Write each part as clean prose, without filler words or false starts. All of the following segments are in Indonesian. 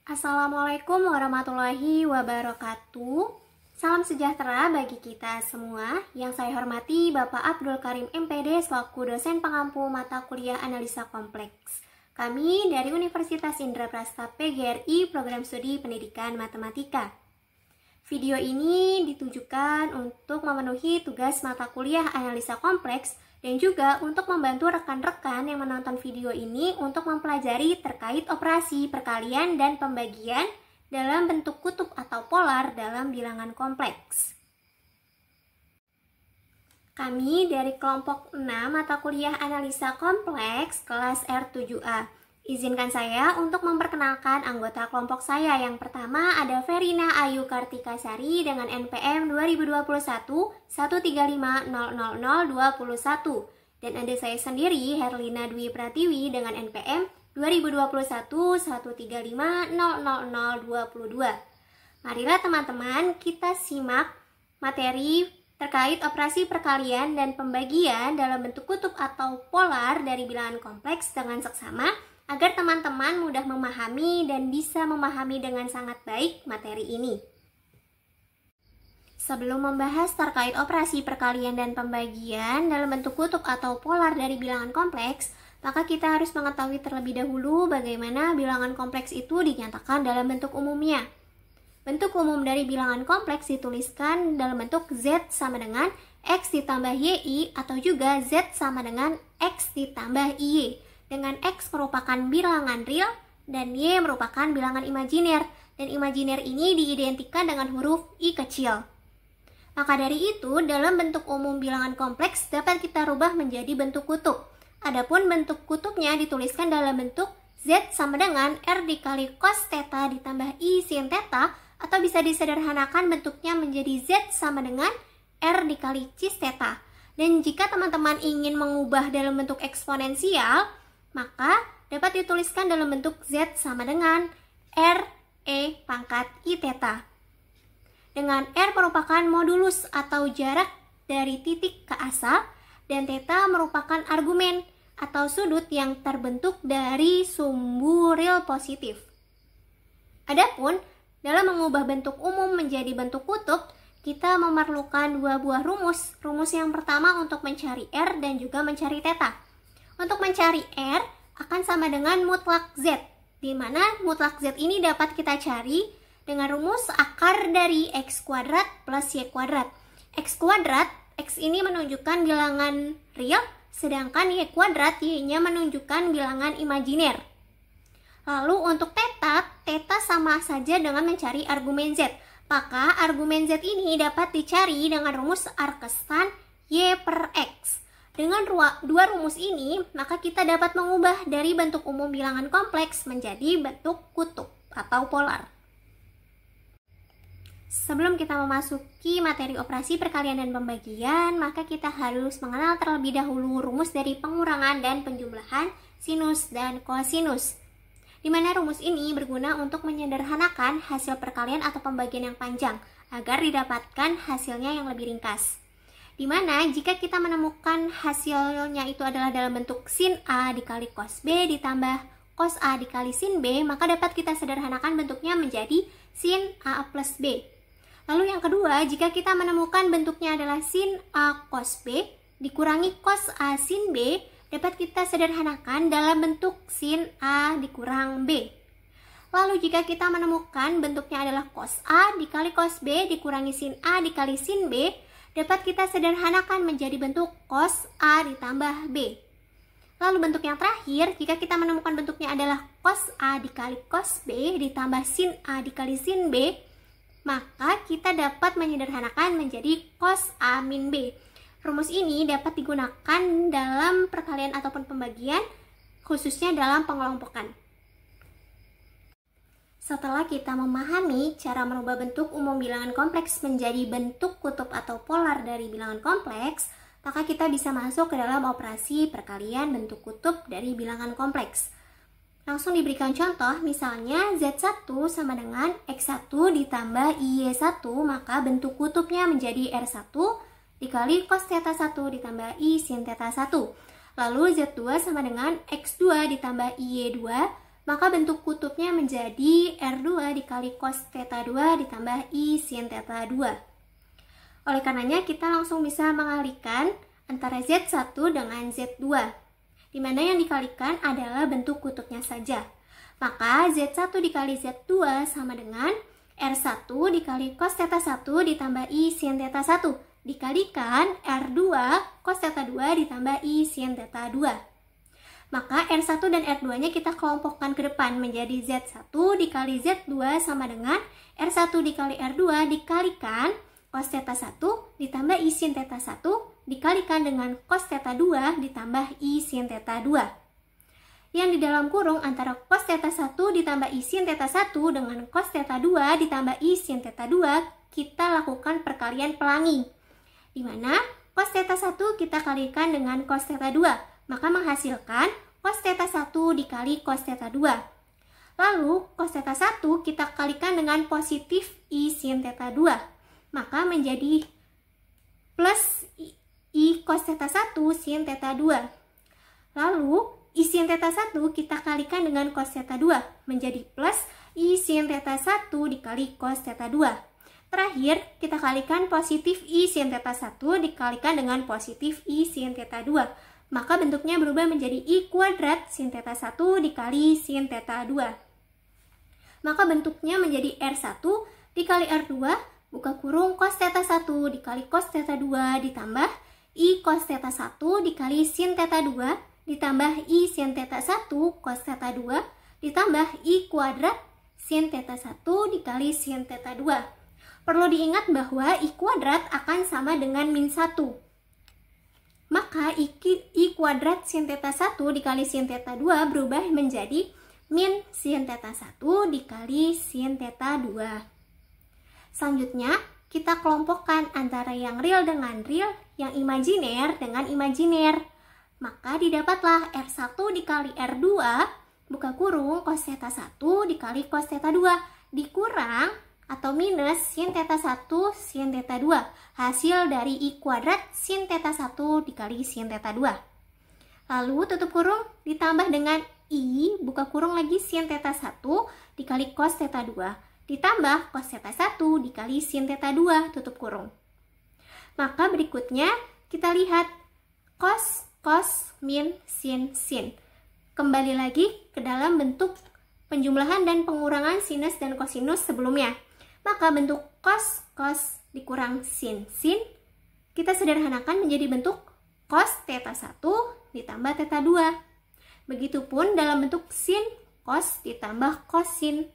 Assalamualaikum warahmatullahi wabarakatuh. Salam sejahtera bagi kita semua. Yang saya hormati Bapak Abdul Karim MPD selaku dosen pengampu mata kuliah analisa kompleks. Kami dari Universitas Indraprasta PGRI Program Studi Pendidikan Matematika. Video ini ditujukan untuk memenuhi tugas mata kuliah analisa kompleks dan juga untuk membantu rekan-rekan yang menonton video ini untuk mempelajari terkait operasi perkalian dan pembagian dalam bentuk kutub atau polar dalam bilangan kompleks. Kami dari kelompok 6 mata kuliah analisa kompleks kelas R7A. Izinkan saya untuk memperkenalkan anggota kelompok saya. Yang pertama ada Verina Ayu Kartikasari dengan NPM 2021 135000021 dan ada saya sendiri Herlina Dwi Pratiwi dengan NPM 2021 135000022. Marilah teman-teman kita simak materi terkait operasi perkalian dan pembagian dalam bentuk kutub atau polar dari bilangan kompleks dengan seksama agar teman-teman mudah memahami dan bisa memahami dengan sangat baik materi ini. Sebelum membahas terkait operasi perkalian dan pembagian dalam bentuk kutub atau polar dari bilangan kompleks, maka kita harus mengetahui terlebih dahulu bagaimana bilangan kompleks itu dinyatakan dalam bentuk umumnya. Bentuk umum dari bilangan kompleks dituliskan dalam bentuk Z sama dengan X ditambah YI atau juga Z sama dengan X ditambah YI. Dengan X merupakan bilangan real dan Y merupakan bilangan imajiner. Dan imajiner ini diidentikan dengan huruf I kecil. Maka dari itu, dalam bentuk umum bilangan kompleks dapat kita rubah menjadi bentuk kutub. Adapun bentuk kutubnya dituliskan dalam bentuk Z sama dengan R dikali cos theta ditambah I sin theta, atau bisa disederhanakan bentuknya menjadi Z sama dengan R dikali cis theta. Dan jika teman-teman ingin mengubah dalam bentuk eksponensial, maka dapat dituliskan dalam bentuk Z sama dengan R E pangkat I theta. Dengan R merupakan modulus atau jarak dari titik ke asal, dan theta merupakan argumen atau sudut yang terbentuk dari sumbu real positif. Adapun dalam mengubah bentuk umum menjadi bentuk kutub, kita memerlukan dua buah rumus. Rumus yang pertama untuk mencari R dan juga mencari theta. Untuk mencari R akan sama dengan mutlak Z, di mana mutlak Z ini dapat kita cari dengan rumus akar dari X kuadrat plus Y kuadrat. X kuadrat, X ini menunjukkan bilangan real, sedangkan Y kuadrat, Y-nya menunjukkan bilangan imajiner. Lalu untuk theta, theta sama saja dengan mencari argumen Z. Maka argumen Z ini dapat dicari dengan rumus arkesan Y per X. Dengan dua rumus ini, maka kita dapat mengubah dari bentuk umum bilangan kompleks menjadi bentuk kutub atau polar. Sebelum kita memasuki materi operasi perkalian dan pembagian, maka kita harus mengenal terlebih dahulu rumus dari pengurangan dan penjumlahan sinus dan kosinus. Di mana rumus ini berguna untuk menyederhanakan hasil perkalian atau pembagian yang panjang agar didapatkan hasilnya yang lebih ringkas. Di mana jika kita menemukan hasilnya itu adalah dalam bentuk sin A dikali cos B ditambah cos A dikali sin B, maka dapat kita sederhanakan bentuknya menjadi sin A plus B. Lalu yang kedua, jika kita menemukan bentuknya adalah sin A cos B dikurangi cos A sin B, dapat kita sederhanakan dalam bentuk sin A dikurang B. Lalu jika kita menemukan bentuknya adalah cos A dikali cos B dikurangi sin A dikali sin B, dapat kita sederhanakan menjadi bentuk cos A ditambah B. Lalu bentuk yang terakhir, jika kita menemukan bentuknya adalah cos A dikali cos B ditambah sin A dikali sin B, maka kita dapat menyederhanakan menjadi cos A min B. Rumus ini dapat digunakan dalam perkalian ataupun pembagian, khususnya dalam pengelompokan. Setelah kita memahami cara merubah bentuk umum bilangan kompleks menjadi bentuk kutub atau polar dari bilangan kompleks, maka kita bisa masuk ke dalam operasi perkalian bentuk kutub dari bilangan kompleks. Langsung diberikan contoh, misalnya Z1 sama dengan X1 ditambah Y1, maka bentuk kutubnya menjadi R1 dikali cos theta 1 ditambah I sin theta 1. Lalu Z2 sama dengan X2 ditambah Y2, maka bentuk kutubnya menjadi R2 dikali cos theta 2 ditambah I sin theta 2. Oleh karenanya kita langsung bisa mengalihkan antara Z1 dengan Z2, di mana yang dikalikan adalah bentuk kutubnya saja. Maka Z1 dikali Z2 sama dengan R1 dikali cos theta 1 ditambah I sin theta 1 dikalikan R2 cos theta 2 ditambah I sin theta 2. Maka R1 dan R2 nya kita kelompokkan ke depan menjadi Z1 dikali Z2 sama dengan R1 dikali R2 dikalikan cos theta 1 ditambah I sin theta 1 dikalikan dengan cos theta 2 ditambah I sin theta 2. Yang di dalam kurung antara cos theta 1 ditambah I sin theta 1 dengan cos theta 2 ditambah I sin theta 2, kita lakukan perkalian pelangi. Di mana cos theta 1 kita kalikan dengan cos theta 2, maka menghasilkan cos theta 1 dikali cos theta 2. Lalu cos theta 1 kita kalikan dengan positif I sin theta 2, maka menjadi plus I cos theta 1 sin theta 2. Lalu I sin theta 1 kita kalikan dengan cos theta 2 menjadi plus I sin theta 1 dikali cos theta 2. Terakhir, kita kalikan positif I sin theta 1 dikalikan dengan positif I sin theta 2. Maka bentuknya berubah menjadi I kuadrat sin theta 1 dikali sin theta 2. Maka bentuknya menjadi R1 dikali R2 buka kurung cos theta 1 dikali cos theta 2 ditambah I cos theta 1 dikali sin theta 2 ditambah I sin theta 1 cos theta 2 ditambah I kuadrat sin theta 1 dikali sin theta 2. Perlu diingat bahwa I kuadrat akan sama dengan min 1. Maka I kuadrat sin theta 1 dikali sin theta 2 berubah menjadi min sin theta 1 dikali sin theta 2. Selanjutnya, kita kelompokkan antara yang real dengan real, yang imajiner dengan imajiner. Maka didapatlah R1 dikali R2 buka kurung cos theta 1 dikali cos theta 2 dikurang atau minus sin theta 1 sin theta 2, hasil dari I kuadrat sin theta 1 dikali sin theta 2. Lalu tutup kurung ditambah dengan I buka kurung lagi sin theta 1 dikali cos theta 2 ditambah cos theta 1 dikali sin theta 2 tutup kurung. Maka berikutnya kita lihat cos min sin sin. Kembali lagi ke dalam bentuk penjumlahan dan pengurangan sinus dan kosinus sebelumnya. Maka bentuk cos dikurang sin kita sederhanakan menjadi bentuk cos theta 1 ditambah theta 2. Begitupun dalam bentuk sin cos ditambah kosin.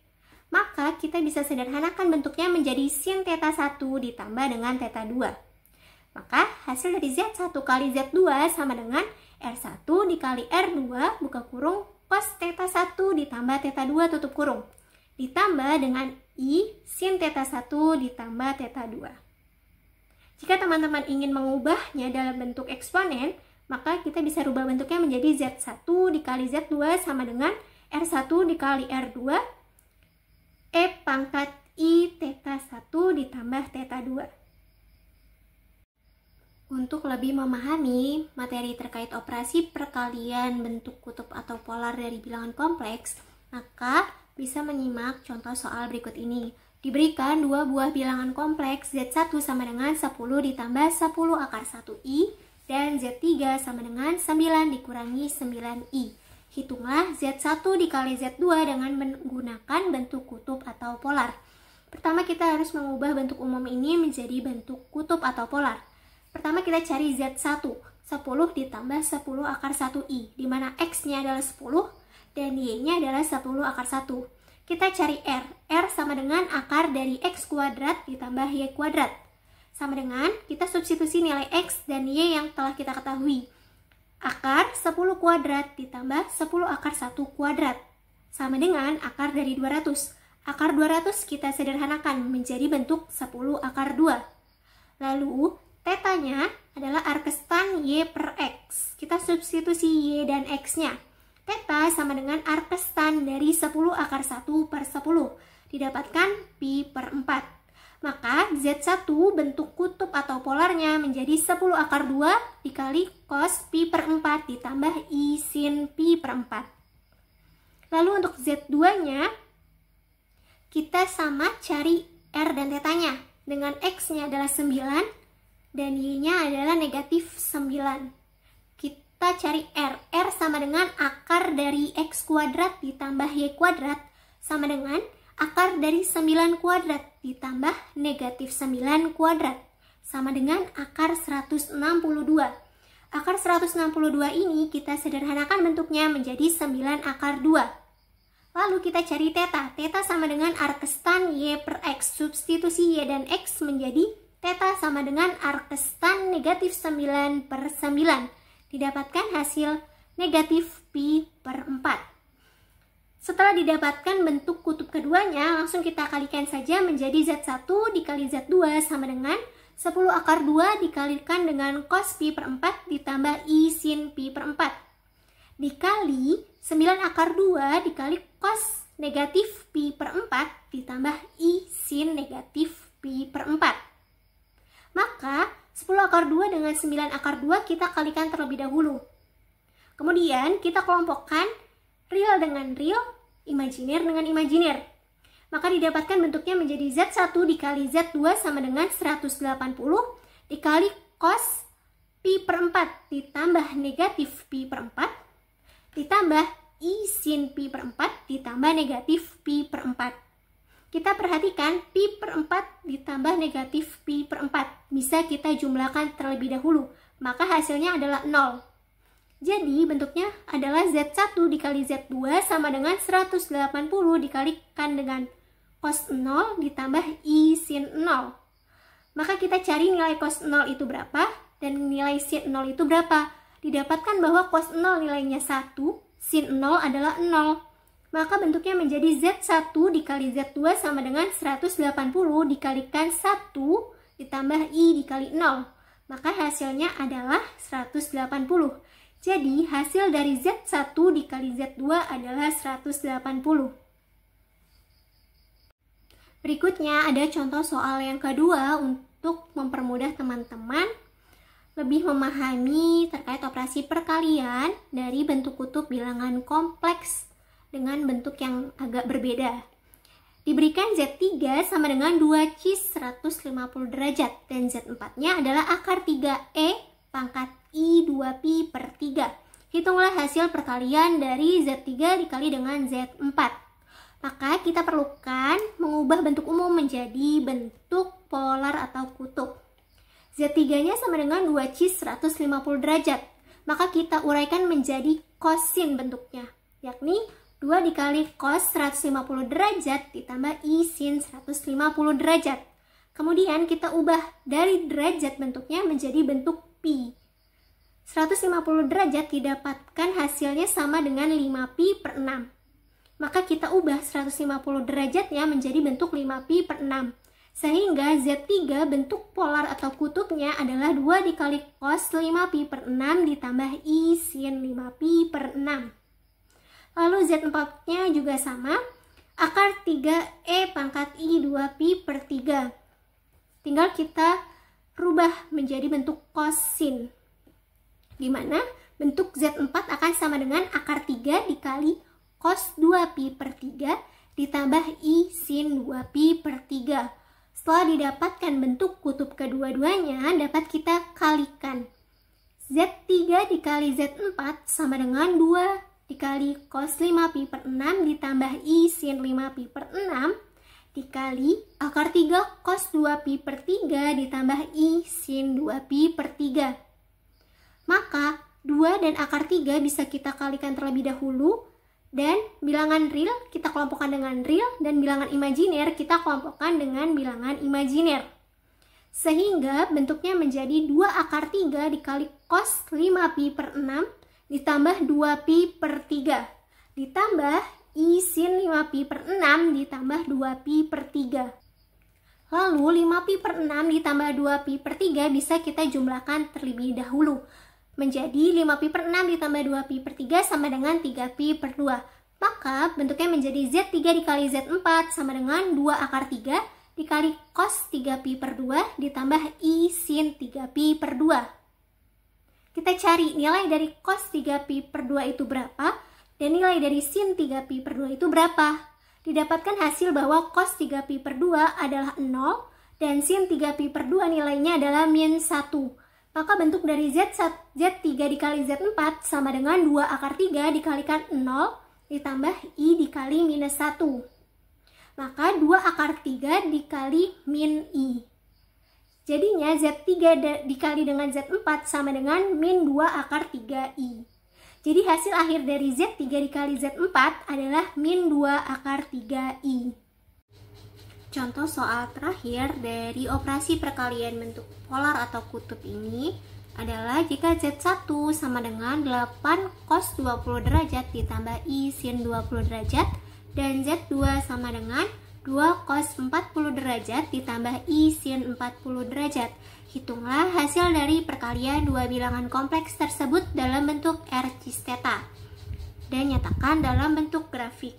Maka kita bisa sederhanakan bentuknya menjadi sin theta 1 ditambah dengan theta 2. Maka hasil dari Z1 kali Z2 sama dengan R1 dikali R2 buka kurung cos theta 1 ditambah theta 2 tutup kurung. Ditambah dengan I sin theta 1 ditambah theta 2. Jika teman-teman ingin mengubahnya dalam bentuk eksponen, maka kita bisa rubah bentuknya menjadi Z1 dikali Z2 sama dengan R1 dikali R2 E pangkat I theta 1 ditambah theta 2. Untuk lebih memahami materi terkait operasi perkalian bentuk kutub atau polar dari bilangan kompleks, maka bisa menyimak contoh soal berikut ini. Diberikan dua buah bilangan kompleks Z1 sama dengan 10 ditambah 10 akar 1I dan Z3 sama dengan 9 dikurangi 9I. Hitunglah Z1 dikali Z2 dengan menggunakan bentuk kutub atau polar. Pertama kita harus mengubah bentuk umum ini menjadi bentuk kutub atau polar. Pertama kita cari Z1, 10 ditambah 10 akar 1I, di mana X-nya adalah 10 dan Y-nya adalah 10 akar 1. Kita cari R sama dengan akar dari X kuadrat ditambah Y kuadrat. Sama dengan kita substitusi nilai X dan Y yang telah kita ketahui. Akar 10 kuadrat ditambah 10 akar 1 kuadrat. Sama dengan akar dari 200. Akar 200 kita sederhanakan menjadi bentuk 10 akar 2. Lalu Tetanya adalah arkestan Y per X. Kita substitusi Y dan X-nya. Theta sama dengan arkestan dari 10 akar 1 per 10. Didapatkan pi per 4. Maka Z1 bentuk kutub atau polarnya menjadi 10 akar 2 dikali cos pi per 4 ditambah I sin pi per 4. Lalu untuk Z2-nya, kita sama cari R dan tetanya. Dengan X-nya adalah 9 dan Y-nya adalah negatif 9. Kita cari R. R sama dengan akar dari X kuadrat ditambah Y kuadrat sama dengan akar dari 9 kuadrat ditambah negatif 9 kuadrat sama dengan akar 162. Akar 162 ini kita sederhanakan bentuknya menjadi 9 akar 2. Lalu kita cari theta. Theta sama dengan arkestan Y per X. Substitusi Y dan X menjadi theta sama dengan arkestan negatif 9 per 9. Didapatkan hasil negatif pi per 4. Setelah didapatkan bentuk kutub keduanya, langsung kita kalikan saja menjadi Z1 dikali Z2 sama dengan 10 akar 2 dikalikan dengan cos pi per 4 ditambah I sin pi per 4. Dikali 9 akar 2 dikali cos negatif pi per 4 ditambah I sin negatif pi per 4. Maka 10 akar 2 dengan 9 akar 2 kita kalikan terlebih dahulu. Kemudian kita kelompokkan real dengan real, imajiner dengan imajiner. Maka didapatkan bentuknya menjadi Z1 dikali Z2 sama dengan 180 dikali cos pi per 4 ditambah negatif pi per 4 ditambah I sin pi per 4 ditambah negatif pi per 4. Kita perhatikan pi per 4 ditambah negatif pi per 4. Bisa kita jumlahkan terlebih dahulu. Maka hasilnya adalah 0. Jadi bentuknya adalah Z1 dikali Z2 sama dengan 180 dikalikan dengan cos 0 ditambah I sin 0. Maka kita cari nilai cos 0 itu berapa dan nilai sin 0 itu berapa. Didapatkan bahwa cos 0 nilainya 1, sin 0 adalah 0. Maka bentuknya menjadi Z1 dikali Z2 sama dengan 180 dikalikan 1 ditambah I dikali 0. Maka hasilnya adalah 180. Jadi hasil dari Z1 dikali Z2 adalah 180. Berikutnya ada contoh soal yang kedua untuk mempermudah teman-teman lebih memahami terkait operasi perkalian dari bentuk kutub bilangan kompleks dengan bentuk yang agak berbeda. Diberikan Z3 sama dengan 2 cis 150 derajat dan Z4-nya adalah akar 3E pangkat I 2pi per 3. Hitunglah hasil perkalian dari Z3 dikali dengan Z4. Maka kita perlukan mengubah bentuk umum menjadi bentuk polar atau kutub. Z3-nya sama dengan 2 cis 150 derajat. Maka kita uraikan menjadi kosin bentuknya, yakni 2 dikali cos 150 derajat ditambah I sin 150 derajat. Kemudian kita ubah dari derajat bentuknya menjadi bentuk pi. 150 derajat didapatkan hasilnya sama dengan 5pi per 6. Maka kita ubah 150 derajatnya menjadi bentuk 5pi per 6. Sehingga Z3 bentuk polar atau kutubnya adalah 2 dikali cos 5pi per 6 ditambah I sin 5pi per 6. Lalu Z4-nya juga sama, akar 3E pangkat I 2pi per 3. Tinggal kita rubah menjadi bentuk kosin, di mana bentuk Z4 akan sama dengan akar 3 dikali cos 2pi per 3 ditambah I sin 2pi per 3. Setelah didapatkan bentuk kutub kedua-duanya, dapat kita kalikan. Z3 dikali Z4 sama dengan 2 dikali cos 5pi per 6 ditambah I sin 5pi per 6 dikali akar 3 cos 2pi per 3 ditambah I sin 2pi per 3. Maka 2 dan akar 3 bisa kita kalikan terlebih dahulu. Dan bilangan real kita kelompokkan dengan real dan bilangan imajiner kita kelompokkan dengan bilangan imajiner. Sehingga bentuknya menjadi 2 akar 3 dikali cos 5pi per 6 ditambah 2pi per 3 ditambah I sin 5pi per 6 ditambah 2pi per 3. Lalu 5pi per 6 ditambah 2pi per 3 bisa kita jumlahkan terlebih dahulu. Menjadi 5pi per 6 ditambah 2pi per 3 sama dengan 3pi per 2. Maka bentuknya menjadi Z3 dikali Z4 sama dengan 2 akar 3 dikali cos 3pi per 2 ditambah I sin 3pi per 2. Kita cari nilai dari cos 3pi per 2 itu berapa. Dan nilai dari sin 3pi per 2 itu berapa? Didapatkan hasil bahwa cos 3pi per 2 adalah 0 dan sin 3pi per 2 nilainya adalah min 1. Maka bentuk dari Z3 dikali Z4 sama dengan 2 akar 3 dikalikan 0 ditambah I dikali minus 1. Maka 2 akar 3 dikali min I. Jadinya Z3 dikali dengan Z4 sama dengan min 2 akar 3I. Jadi hasil akhir dari Z3 dikali Z4 adalah min 2 akar 3I. Contoh soal terakhir dari operasi perkalian bentuk polar atau kutub ini adalah jika Z1 sama dengan 8 cos 20 derajat ditambah I sin 20 derajat dan Z2 sama dengan 2 cos 40 derajat ditambah I sin 40 derajat. Hitunglah hasil dari perkalian dua bilangan kompleks tersebut dalam bentuk R cis theta dan nyatakan dalam bentuk grafik.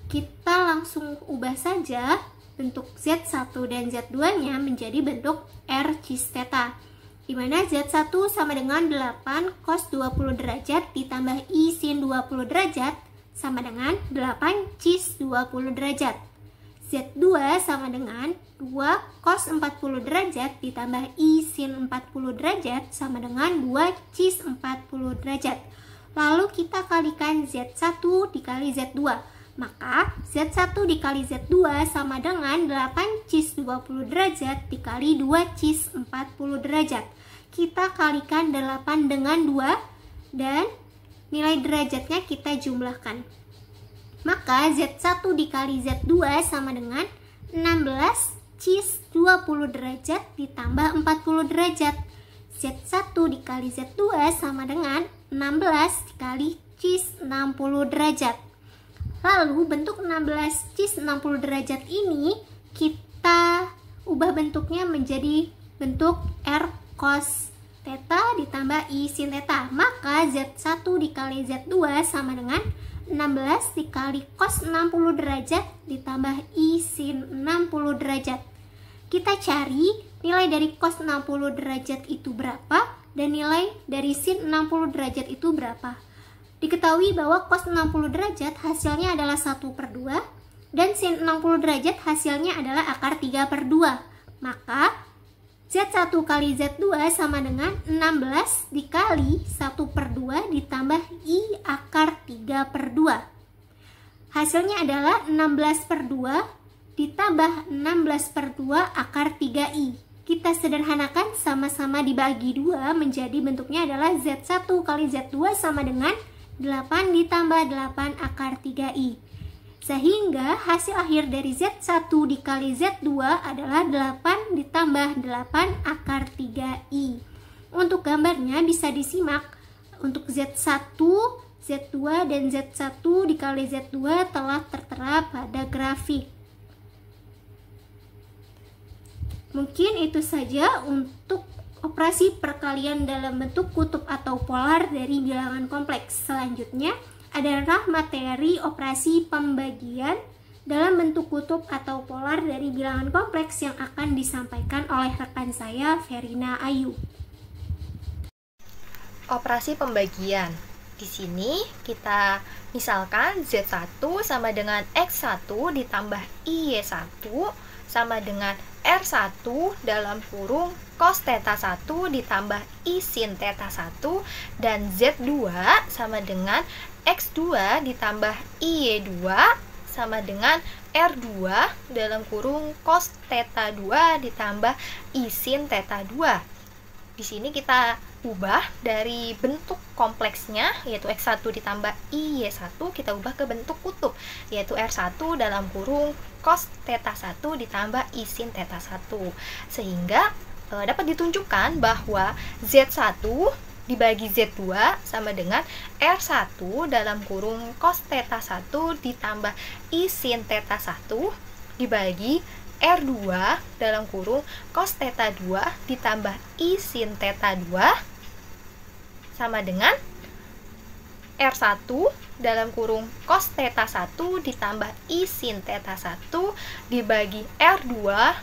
Kita langsung ubah saja bentuk Z1 dan Z2-nya menjadi bentuk R cis theta, di mana Z1 sama dengan 8 cos 20 derajat ditambah I sin 20 derajat sama dengan 8 cis 20 derajat. Z2 sama dengan 2 cos 40 derajat ditambah I sin 40 derajat sama dengan 2 cis 40 derajat. Lalu kita kalikan Z1 dikali Z2. Maka Z1 dikali Z2 sama dengan 8 cis 20 derajat dikali 2 cis 40 derajat. Kita kalikan 8 dengan 2 dan nilai derajatnya kita jumlahkan. Maka Z1 dikali Z2 sama dengan 16 cis 20 derajat ditambah 40 derajat. Z1 dikali Z2 sama dengan 16 dikali cis 60 derajat. Lalu bentuk 16 cis 60 derajat ini kita ubah bentuknya menjadi bentuk R cos theta ditambah I sin theta. Maka Z1 dikali Z2 sama dengan 16 dikali cos 60 derajat ditambah I sin 60 derajat. Kita cari nilai dari cos 60 derajat itu berapa dan nilai dari sin 60 derajat itu berapa. Diketahui bahwa cos 60 derajat hasilnya adalah 1/2 dan sin 60 derajat hasilnya adalah akar 3/2. Maka Z1 kali Z2 sama dengan 16 dikali 1/2 ditambah I akar 3/2. Hasilnya adalah 16/2 ditambah 16/2 akar 3I. Kita sederhanakan sama-sama dibagi 2 menjadi bentuknya adalah Z1 kali Z2 sama dengan 8 ditambah 8 akar 3I. Sehingga hasil akhir dari Z1 dikali Z2 adalah 8 ditambah 8 akar 3I. Untuk gambarnya bisa disimak. Untuk Z1, Z2, dan Z1 dikali Z2 telah tertera pada grafik. Mungkin itu saja untuk operasi perkalian dalam bentuk kutub atau polar dari bilangan kompleks. Selanjutnya adalah materi operasi pembagian dalam bentuk kutub atau polar dari bilangan kompleks yang akan disampaikan oleh rekan saya, Verina Ayu. Operasi pembagian. Di sini kita misalkan Z1 sama dengan X1 ditambah IY1 sama dengan R1 dalam kurung cos theta 1 ditambah I sin theta 1 dan Z2 sama dengan X2 ditambah IY2 sama dengan R2 dalam kurung cos theta 2 ditambah I sin theta 2. Di sini kita ubah dari bentuk kompleksnya yaitu X1 ditambah IY1 kita ubah ke bentuk kutub yaitu R1 dalam kurung cos theta 1 ditambah I sin theta 1 sehingga dapat ditunjukkan bahwa Z1 dibagi Z2 sama dengan R1 dalam kurung cos theta 1 ditambah I sin theta 1 dibagi R2 dalam kurung cos theta 2 ditambah I sin theta 2 sama dengan R1 dalam kurung cos theta 1 ditambah I sin theta 1 dibagi R2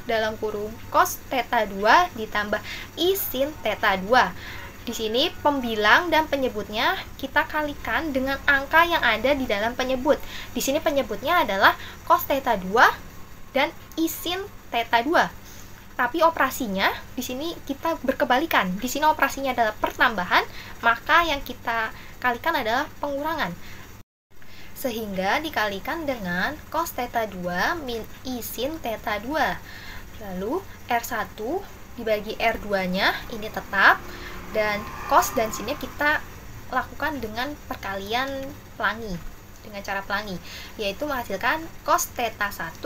dalam kurung cos theta 2 ditambah I sin theta 2. Di sini pembilang dan penyebutnya kita kalikan dengan angka yang ada di dalam penyebut. Di sini penyebutnya adalah cos theta 2 dan I sin theta 2. Tapi operasinya di sini kita berkebalikan. Di sini operasinya adalah pertambahan, maka yang kita kalikan adalah pengurangan. Sehingga dikalikan dengan cos theta 2 min I sin theta 2. Lalu R1 dibagi R2-nya ini tetap, dan cos dan sinnya kita lakukan dengan perkalian pelangi, dengan cara pelangi, yaitu menghasilkan cos theta 1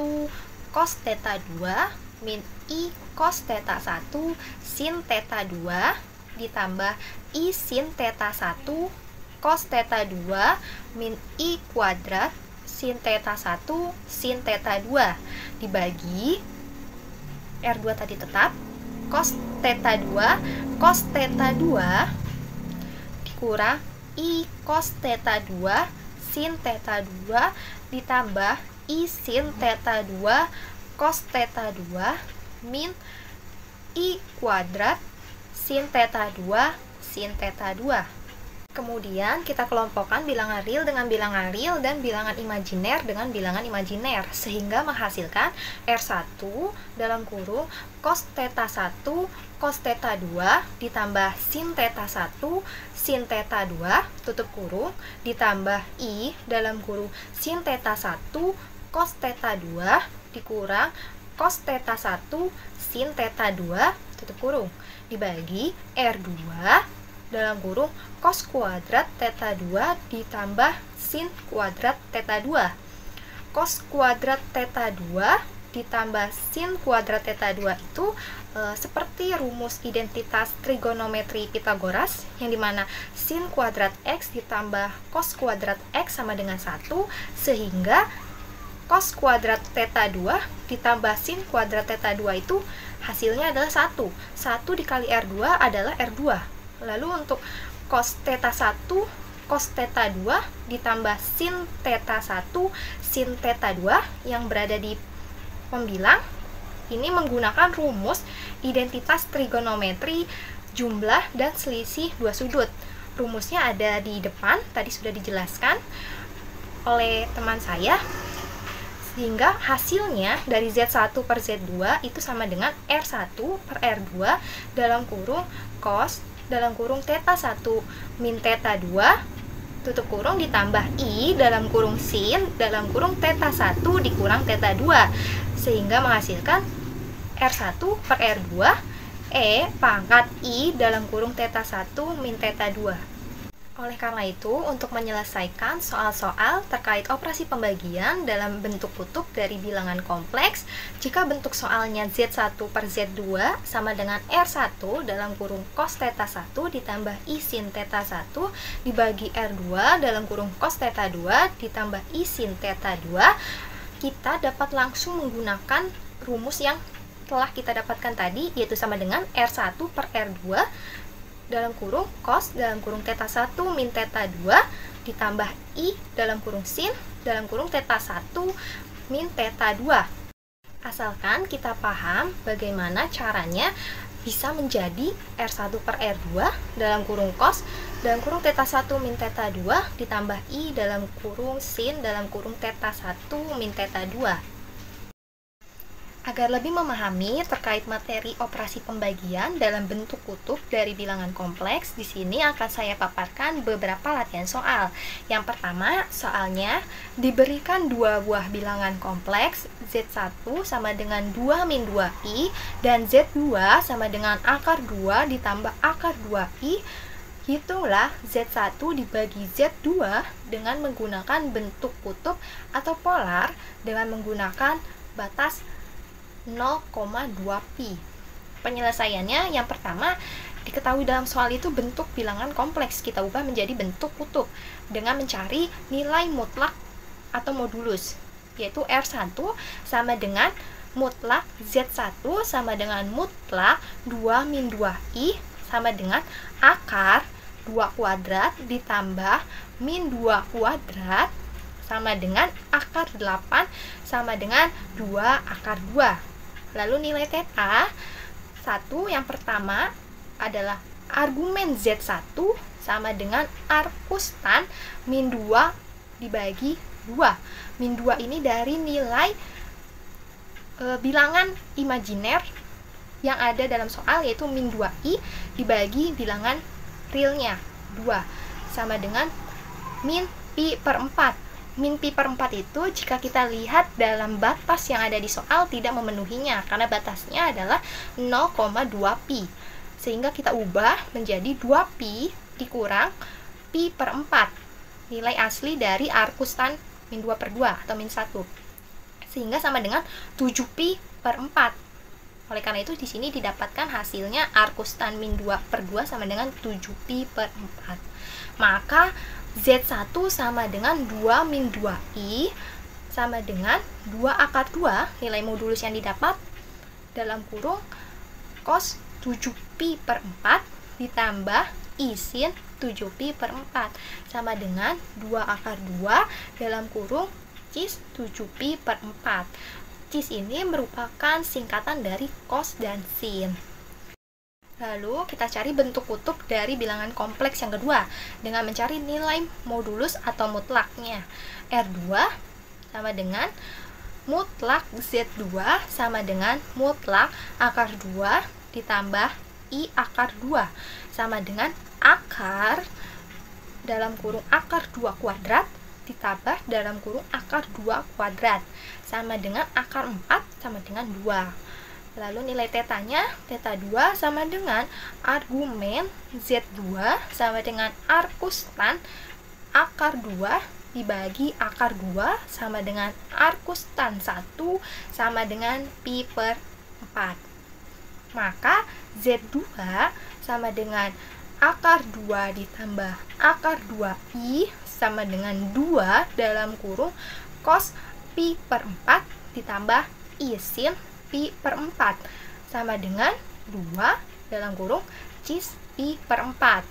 cos theta 2 min I cos theta 1 sin theta 2 ditambah I sin theta 1 cos theta 2 min I kuadrat sin theta 1 sin theta 2 dibagi R2 tadi tetap, cos theta 2 cos theta 2 dikurang I cos theta 2 sin theta 2 ditambah I sin theta 2 cos theta 2 min I kuadrat sin theta 2 sin theta 2. Kemudian kita kelompokkan bilangan real dengan bilangan real dan bilangan imajiner dengan bilangan imajiner, sehingga menghasilkan R1 dalam kurung cos theta 1 cos theta 2 ditambah sin theta 1 sin theta 2 tutup kurung ditambah I dalam kurung sin theta 1 cos theta 2 dikurang cos theta 1 sin theta 2 tutup kurung dibagi R2 dalam kurung cos kuadrat theta 2 ditambah sin kuadrat theta 2. Cos kuadrat theta 2 ditambah sin kuadrat theta 2 itu seperti rumus identitas trigonometri Pitagoras, yang dimana sin kuadrat X ditambah cos kuadrat X sama dengan 1, sehingga cos kuadrat theta 2 ditambah sin kuadrat theta 2 itu hasilnya adalah 1. 1 dikali R2 adalah R2. Lalu untuk cos theta 1 cos theta 2 ditambah sin theta 1 sin theta 2 yang berada di pembilang ini menggunakan rumus identitas trigonometri jumlah dan selisih dua sudut. Rumusnya ada di depan, tadi sudah dijelaskan oleh teman saya, sehingga hasilnya dari Z1 per Z2 itu sama dengan R1 per R2 dalam kurung cos dalam kurung theta 1 min theta 2 tutup kurung ditambah I dalam kurung sin dalam kurung theta 1 dikurang theta 2, sehingga menghasilkan R1 per R2 E pangkat I dalam kurung theta 1 min theta 2. Oleh karena itu, untuk menyelesaikan soal-soal terkait operasi pembagian dalam bentuk kutub dari bilangan kompleks, jika bentuk soalnya Z1 per Z2 sama dengan R1 dalam kurung cos theta 1 ditambah I sin theta 1 dibagi R2 dalam kurung cos theta 2 ditambah I sin theta 2, kita dapat langsung menggunakan rumus yang telah kita dapatkan tadi, yaitu sama dengan R1 per R2 dalam kurung cos dalam kurung theta 1 min theta 2 ditambah I dalam kurung sin dalam kurung theta 1 min theta 2. Asalkan kita paham bagaimana caranya bisa menjadi R1 per R2 dalam kurung cos dalam kurung theta 1 min theta 2 ditambah I dalam kurung sin dalam kurung theta 1 min theta 2. Agar lebih memahami terkait materi operasi pembagian dalam bentuk kutub dari bilangan kompleks, di sini akan saya paparkan beberapa latihan soal. Yang pertama, soalnya diberikan dua buah bilangan kompleks, Z1 sama dengan 2 min 2i, dan Z2 sama dengan akar 2 ditambah akar 2i. Hitunglah Z1 dibagi Z2 dengan menggunakan bentuk kutub atau polar dengan menggunakan batas 0,2 pi. Penyelesaiannya yang pertama, diketahui dalam soal itu bentuk bilangan kompleks kita ubah menjadi bentuk kutub dengan mencari nilai mutlak atau modulus, yaitu R1 sama dengan mutlak Z1 sama dengan mutlak 2 min 2i sama dengan akar 2 kuadrat ditambah min 2 kuadrat sama dengan akar 8 sama dengan 2 akar 2. Lalu nilai theta 1 yang pertama adalah argumen Z1 sama dengan arcus tan min 2 dibagi 2. Min 2 ini dari nilai bilangan imajiner yang ada dalam soal, yaitu min 2i dibagi bilangan realnya 2 sama dengan min pi per 4. Min pi per 4 itu jika kita lihat dalam batas yang ada di soal tidak memenuhinya, karena batasnya adalah 0,2 pi, sehingga kita ubah menjadi 2 pi dikurang pi per 4, nilai asli dari arcus tan min 2 per 2 atau min 1, sehingga sama dengan 7 pi per 4. Oleh karena itu di sini didapatkan hasilnya arcus tan min 2 per 2 sama dengan 7 pi per 4. Maka Z1 sama dengan 2 min 2i sama dengan 2 akar 2, nilai modulus yang didapat dalam kurung cos 7 pi per 4 ditambah i sin 7 pi per 4 sama dengan 2 akar 2 dalam kurung cis 7 pi per 4. Cis ini merupakan singkatan dari cos dan sin. Lalu kita cari bentuk kutub dari bilangan kompleks yang kedua dengan mencari nilai modulus atau mutlaknya. R2 sama dengan mutlak Z2 sama dengan mutlak akar 2 ditambah I akar 2 sama dengan akar dalam kurung akar 2 kuadrat ditambah dalam kurung akar 2 kuadrat sama dengan akar 4 sama dengan 2. Lalu nilai tetanya, teta 2 sama dengan argumen Z2 sama dengan arcus tan akar 2 dibagi akar 2 sama dengan arcus tan 1 sama dengan pi per 4. Maka Z2 sama dengan akar 2 ditambah akar 2i sama dengan 2 dalam kurung cos pi per 4 ditambah i sin pi per 4 sama dengan 2 dalam kurung cis pi per 4.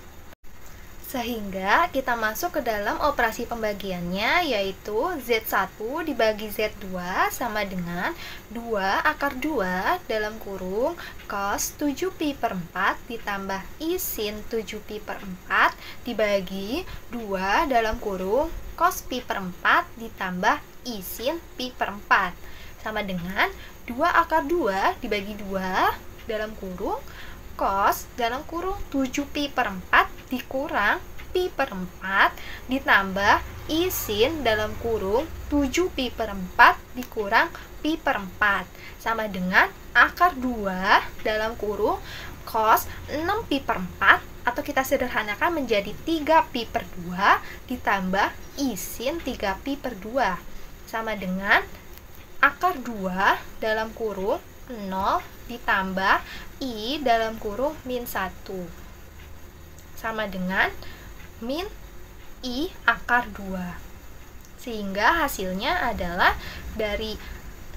Sehingga kita masuk ke dalam operasi pembagiannya, yaitu Z1 dibagi Z2 sama dengan 2 akar 2 dalam kurung cos 7 pi per 4 ditambah i sin 7 pi per 4 dibagi 2 dalam kurung cos pi per 4 ditambah i sin pi per 4 sama dengan 2 akar 2 dibagi 2 dalam kurung cos dalam kurung 7 pi per 4 dikurang pi per 4 ditambah i sin dalam kurung 7 pi per 4 dikurang pi per 4 sama dengan akar 2 dalam kurung cos 6 pi per 4 atau kita sederhanakan menjadi 3 pi per 2 ditambah i sin 3 pi per 2 sama dengan akar 2 dalam kurung 0 ditambah i dalam kurung min 1 sama dengan min i akar 2, sehingga hasilnya adalah dari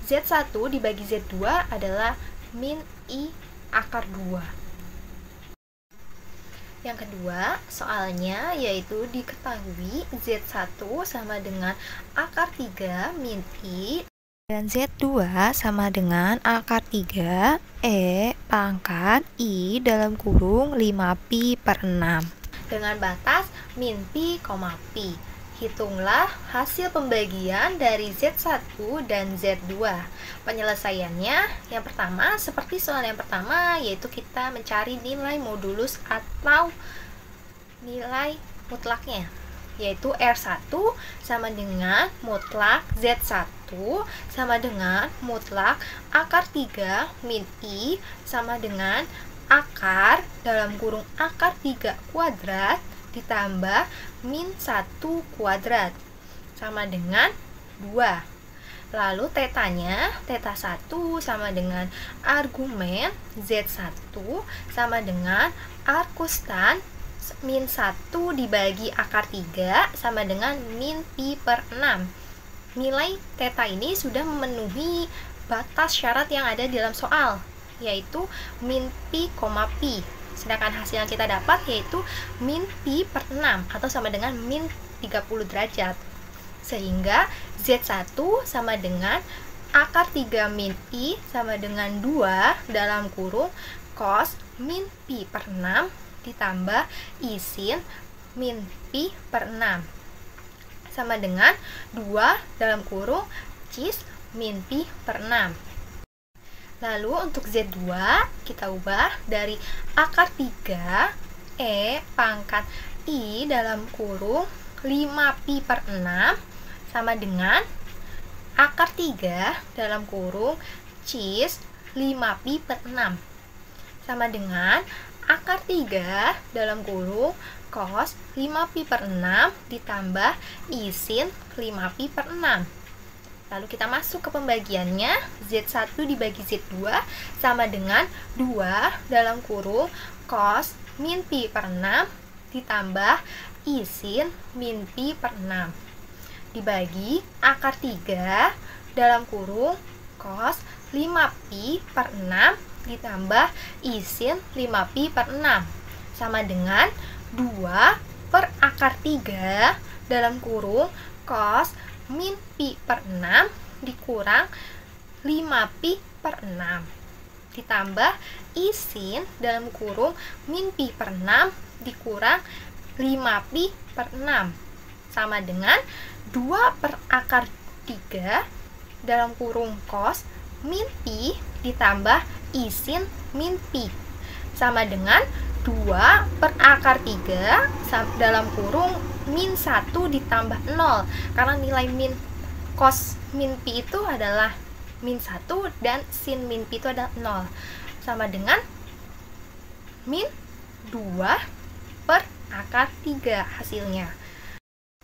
Z1 dibagi Z2 adalah min i akar 2. Yang kedua soalnya yaitu diketahui Z1 sama dengan akar 3 min i dan Z2 sama dengan akar 3 E pangkat I dalam kurung 5pi per 6 dengan batas min pi, pi. Hitunglah hasil pembagian dari Z1 dan Z2. Penyelesaiannya yang pertama seperti soal yang pertama, yaitu kita mencari nilai modulus atau nilai mutlaknya, yaitu R1 sama dengan mutlak Z1 sama dengan mutlak akar 3 min I sama dengan akar dalam kurung akar 3 kuadrat ditambah min 1 kuadrat sama dengan 2. Lalu tetanya, teta 1 sama dengan argumen Z1 sama dengan arcus tan min 1 dibagi akar 3 sama dengan min pi per 6. Nilai teta ini sudah memenuhi batas syarat yang ada di dalam soal, yaitu min pi, pi. Sedangkan hasil yang kita dapat yaitu min pi per 6 atau sama dengan min 30 derajat. Sehingga Z1 sama dengan akar 3 min I sama dengan 2 dalam kurung cos min pi per 6 ditambah I sin min pi per 6 sama dengan 2 dalam kurung cis min pi per 6. Lalu untuk Z2 kita ubah dari akar 3 E pangkat I dalam kurung 5 pi per 6 sama dengan akar 3 dalam kurung cis 5 pi per 6 sama dengan akar 3 dalam kurung cos 5 pi per 6 ditambah I sin 5 pi per 6. Lalu kita masuk ke pembagiannya. Z1 dibagi Z2 sama dengan 2 dalam kurung cos min pi per 6 ditambah I sin min pi per 6 dibagi akar 3 dalam kurung cos 5 pi per 6 ditambah I sin 5 pi per 6 sama dengan 2 per akar 3 dalam kurung cos min pi per 6 dikurang 5 pi per 6 ditambah I sin dalam kurung min pi per 6 dikurang 5 pi per 6 sama dengan 2 per akar 3 dalam kurung cos min pi ditambah I sin min pi sama dengan 2 per akar 3 dalam kurung min 1 ditambah 0 karena nilai min cos min pi itu adalah min 1 dan sin min pi itu adalah 0 sama dengan min 2 per akar 3 hasilnya.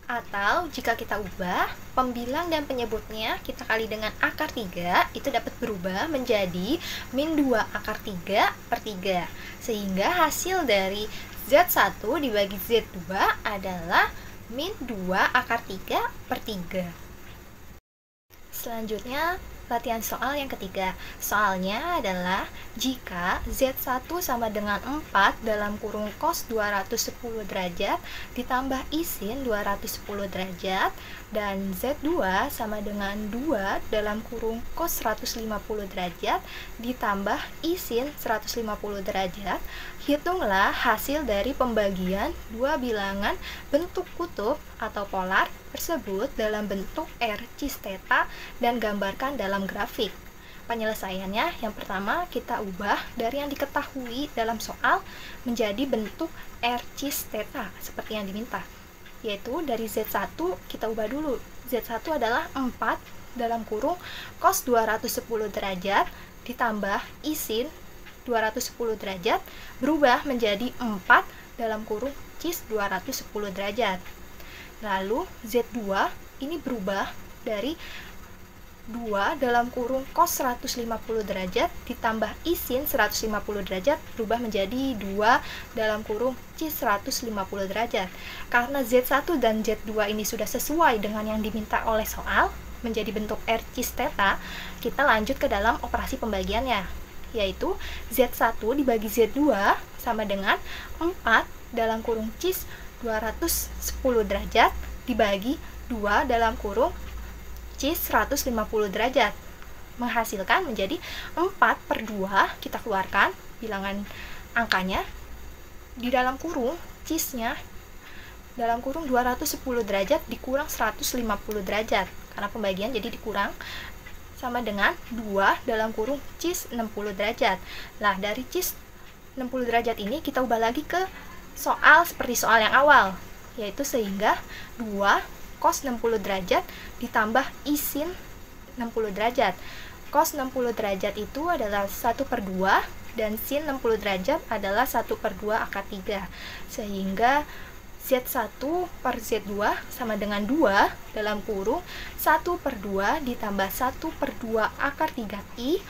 Atau jika kita ubah pembilang dan penyebutnya kita kali dengan akar 3 itu dapat berubah menjadi min 2 akar 3 per 3 sehingga hasil dari Z1 dibagi Z2 adalah min 2 akar 3 per 3. Selanjutnya latihan soal yang ketiga. Soalnya adalah jika Z1 sama dengan 4 dalam kurung cos 210 derajat ditambah I sin 210 derajat dan Z2 sama dengan 2 dalam kurung cos 150 derajat ditambah I sin 150 derajat, hitunglah hasil dari pembagian dua bilangan bentuk kutub atau polar tersebut dalam bentuk R cis theta dan gambarkan dalam grafik. Penyelesaiannya yang pertama kita ubah dari yang diketahui dalam soal menjadi bentuk R cis theta seperti yang diminta, yaitu dari Z1 kita ubah dulu. Z1 adalah 4 dalam kurung cos 210 derajat ditambah I sin 210 derajat berubah menjadi 4 dalam kurung cis 210 derajat. Lalu Z2 ini berubah dari 2 dalam kurung cos 150 derajat ditambah I sin 150 derajat berubah menjadi 2 dalam kurung cis 150 derajat. Karena Z1 dan Z2 ini sudah sesuai dengan yang diminta oleh soal menjadi bentuk R cis theta, kita lanjut ke dalam operasi pembagiannya, yaitu Z1 dibagi Z2 sama dengan 4 dalam kurung cis 210 derajat dibagi 2 dalam kurung cis 150 derajat menghasilkan menjadi 4 per 2. Kita keluarkan bilangan angkanya di dalam kurung cisnya dalam kurung 210 derajat dikurang 150 derajat karena pembagian jadi dikurang sama dengan 2 dalam kurung cis 60 derajat. Nah, dari cis 60 derajat ini kita ubah lagi ke soal seperti soal yang awal, yaitu sehingga 2 cos 60 derajat ditambah I sin 60 derajat. Cos 60 derajat itu adalah 1 per 2 dan sin 60 derajat adalah 1 per 2 akar 3 sehingga Z1 per Z2 sama dengan 2 dalam kurung 1 per 2 ditambah 1 per 2 akar 3i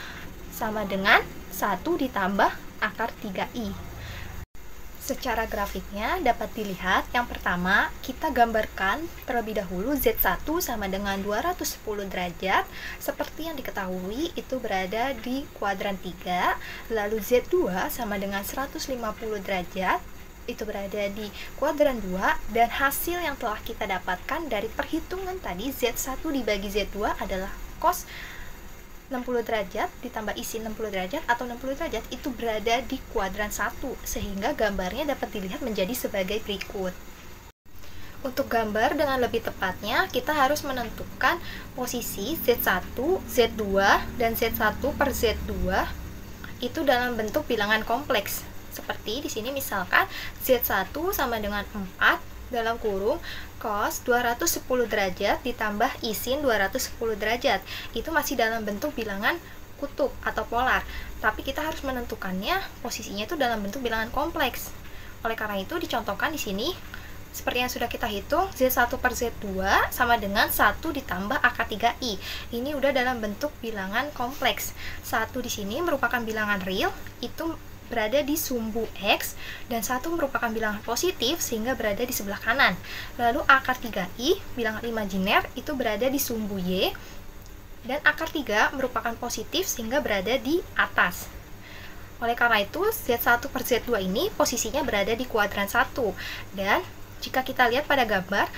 sama dengan 1 ditambah akar 3i. Secara grafiknya dapat dilihat yang pertama kita gambarkan terlebih dahulu Z1 sama dengan 210 derajat seperti yang diketahui itu berada di kuadran 3, lalu Z2 sama dengan 150 derajat itu berada di kuadran 2 dan hasil yang telah kita dapatkan dari perhitungan tadi Z1 dibagi Z2 adalah cos 60 60 derajat ditambah isi 60 derajat atau 60 derajat itu berada di kuadran 1, sehingga gambarnya dapat dilihat menjadi sebagai berikut. Untuk gambar dengan lebih tepatnya, kita harus menentukan posisi Z1, Z2, dan Z1 per Z2 itu dalam bentuk bilangan kompleks. Seperti di sini misalkan Z1 sama dengan 4 dalam kurung cos 210 derajat ditambah sin 210 derajat. Itu masih dalam bentuk bilangan kutub atau polar. Tapi kita harus menentukannya posisinya itu dalam bentuk bilangan kompleks. Oleh karena itu dicontohkan di sini seperti yang sudah kita hitung, Z1 per Z2 sama dengan 1 ditambah akar 3i. Ini udah dalam bentuk bilangan kompleks. 1 di sini merupakan bilangan real, itu berada di sumbu X, dan 1 merupakan bilangan positif sehingga berada di sebelah kanan. Lalu akar 3i, bilangan imajiner, itu berada di sumbu Y, dan akar 3 merupakan positif sehingga berada di atas. Oleh karena itu, Z1 per Z2 ini posisinya berada di kuadran 1, dan jika kita lihat pada gambar,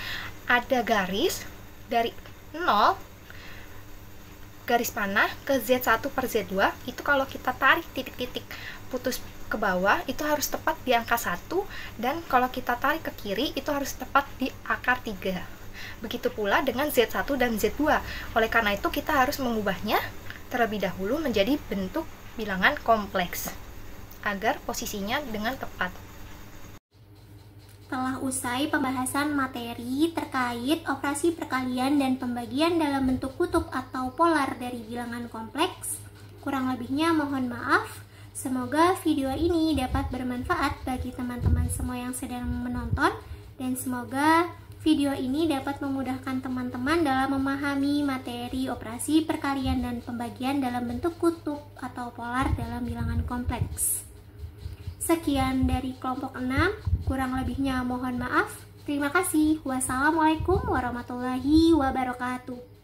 ada garis dari 0 garis panah ke Z1 per Z2, itu kalau kita tarik titik-titik putus ke bawah, itu harus tepat di angka 1, dan kalau kita tarik ke kiri, itu harus tepat di akar 3. Begitu pula dengan Z1 dan Z2. Oleh karena itu, kita harus mengubahnya terlebih dahulu menjadi bentuk bilangan kompleks, agar posisinya dengan tepat. Telah usai pembahasan materi terkait operasi perkalian dan pembagian dalam bentuk kutub atau polar dari bilangan kompleks. Kurang lebihnya mohon maaf. Semoga video ini dapat bermanfaat bagi teman-teman semua yang sedang menonton, dan semoga video ini dapat memudahkan teman-teman dalam memahami materi operasi perkalian dan pembagian dalam bentuk kutub atau polar dalam bilangan kompleks. Sekian dari kelompok 6, kurang lebihnya mohon maaf. Terima kasih. Wassalamualaikum warahmatullahi wabarakatuh.